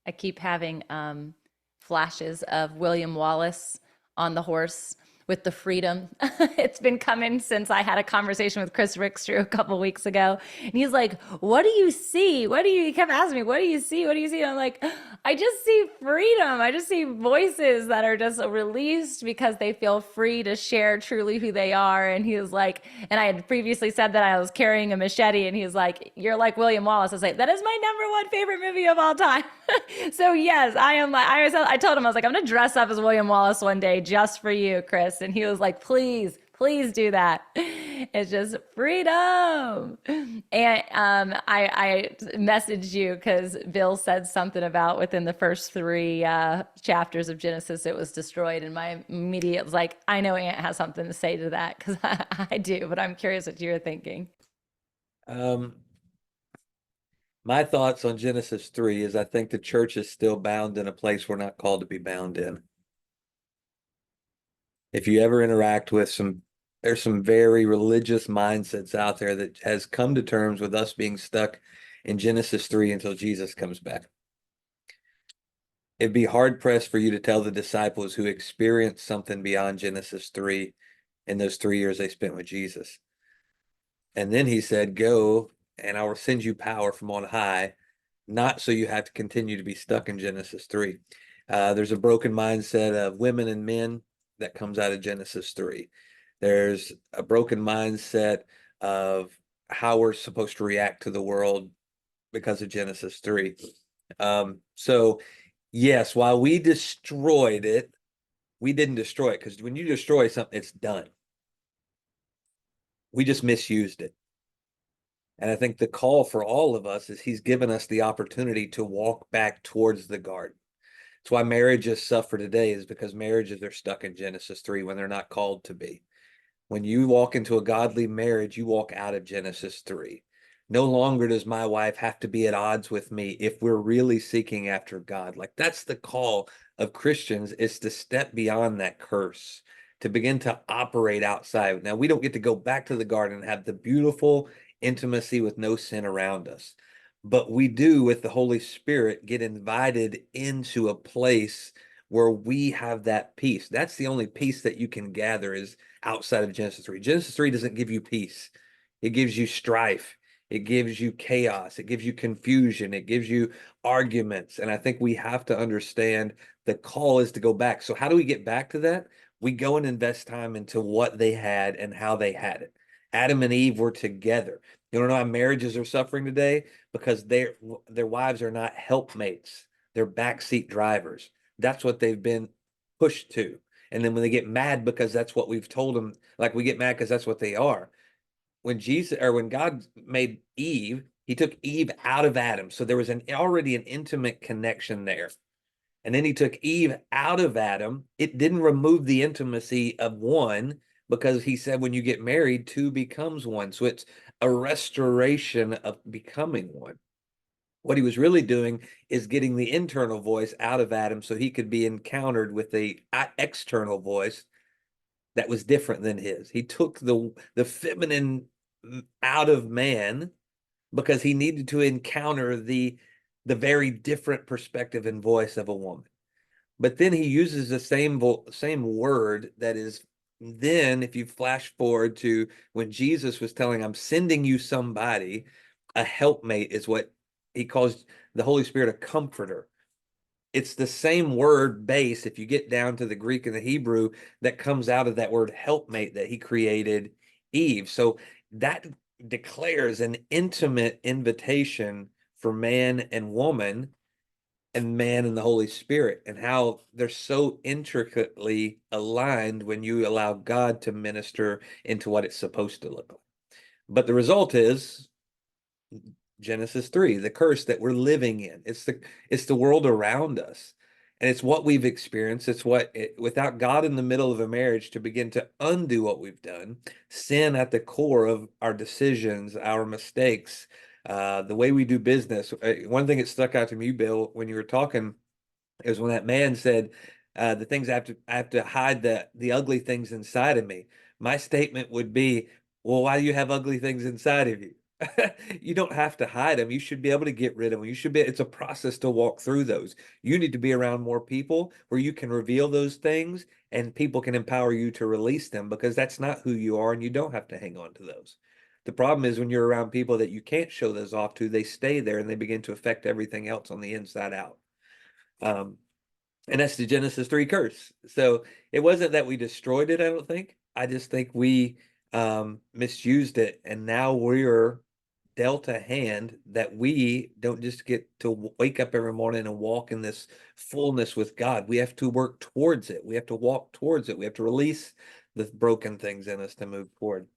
I keep having flashes of William Wallace on the horse with the freedom. It's been coming since I had a conversation with Chris Rickstrew a couple weeks ago. And he's like, "What do you see? What do you," he kept asking me, "What do you see? What do you see?" And I'm like, "I just see freedom. I just see voices that are just released because they feel free to share truly who they are." And he was like, and I had previously said that I was carrying a machete, and he was like, "You're like William Wallace." I was like, "That is my number one favorite movie of all time." So yes, I am. Like I told him, I was like, "I'm gonna dress up as William Wallace one day just for you, Chris." And he was like, "Please, please do that." It's just freedom. And I messaged you because Bill said something about within the first three chapters of Genesis, it was destroyed. And my immediate was like, I know Aunt has something to say to that because I do, but I'm curious what you're thinking. Um, my thoughts on Genesis 3 is I think the church is still bound in a place we're not called to be bound in. If you ever interact with there's some very religious mindsets out there that has come to terms with us being stuck in Genesis 3 until Jesus comes back. It'd be hard pressed for you to tell the disciples who experienced something beyond Genesis 3 in those 3 years they spent with Jesus. And then he said, "Go, and I will send you power from on high, not so you have to continue to be stuck in Genesis 3." There's a broken mindset of women and men that comes out of Genesis 3. There's a broken mindset of how we're supposed to react to the world because of Genesis 3. So, yes, while we destroyed it, we didn't destroy it because when you destroy something, it's done. We just misused it. And I think the call for all of us is he's given us the opportunity to walk back towards the garden. That's why marriages suffer today, is because marriages are stuck in Genesis 3 when they're not called to be. When you walk into a godly marriage, you walk out of Genesis 3. No longer does my wife have to be at odds with me if we're really seeking after God. Like that's the call of Christians, is to step beyond that curse, to begin to operate outside. Now, we don't get to go back to the garden and have the beautiful intimacy with no sin around us, but we do, with the Holy Spirit, get invited into a place where we have that peace. That's the only peace that you can gather is outside of Genesis 3. Genesis 3 doesn't give you peace. It gives you strife. It gives you chaos. It gives you confusion. It gives you arguments. And I think we have to understand the call is to go back. So how do we get back to that? We go and invest time into what they had and how they had it. Adam and Eve were together. You don't know how marriages are suffering today? Because their wives are not helpmates. They're backseat drivers. That's what they've been pushed to. And then when they get mad because that's what we've told them, like we get mad because that's what they are. When God made Eve, he took Eve out of Adam. So there was already an intimate connection there. And then he took Eve out of Adam. It didn't remove the intimacy of one, because he said when you get married, two becomes one. So it's a restoration of becoming one. What he was really doing is getting the internal voice out of Adam so he could be encountered with the external voice that was different than his. He took the feminine out of man because he needed to encounter the very different perspective and voice of a woman. But then he uses the same word that is, then if you flash forward to when Jesus was telling, I'm sending you somebody, a helpmate is what he calls the Holy Spirit, a comforter. It's the same word base, if you get down to the Greek and the Hebrew, that comes out of that word helpmate that he created Eve. So that declares an intimate invitation for man and woman, and man and the Holy Spirit, and how they're so intricately aligned when you allow God to minister into what it's supposed to look like. But the result is Genesis 3, the curse that we're living in. It's the world around us. And it's what we've experienced. Without God in the middle of a marriage to begin to undo what we've done, sin at the core of our decisions, our mistakes, the way we do business. One thing that stuck out to me, Bill, when you were talking, is when that man said, the things I have to hide the ugly things inside of me. My statement would be, well, why do you have ugly things inside of you? You don't have to hide them. You should be able to get rid of them. You should be, it's a process to walk through those. You need to be around more people where you can reveal those things and people can empower you to release them, because that's not who you are and you don't have to hang on to those. The problem is when you're around people that you can't show those off to, they stay there and they begin to affect everything else on the inside out. Um, and that's the Genesis 3 curse. So it wasn't that we destroyed it, I don't think. I just think we misused it. And now we're dealt a hand that we don't just get to wake up every morning and walk in this fullness with God. We have to work towards it. We have to walk towards it. We have to release the broken things in us to move forward.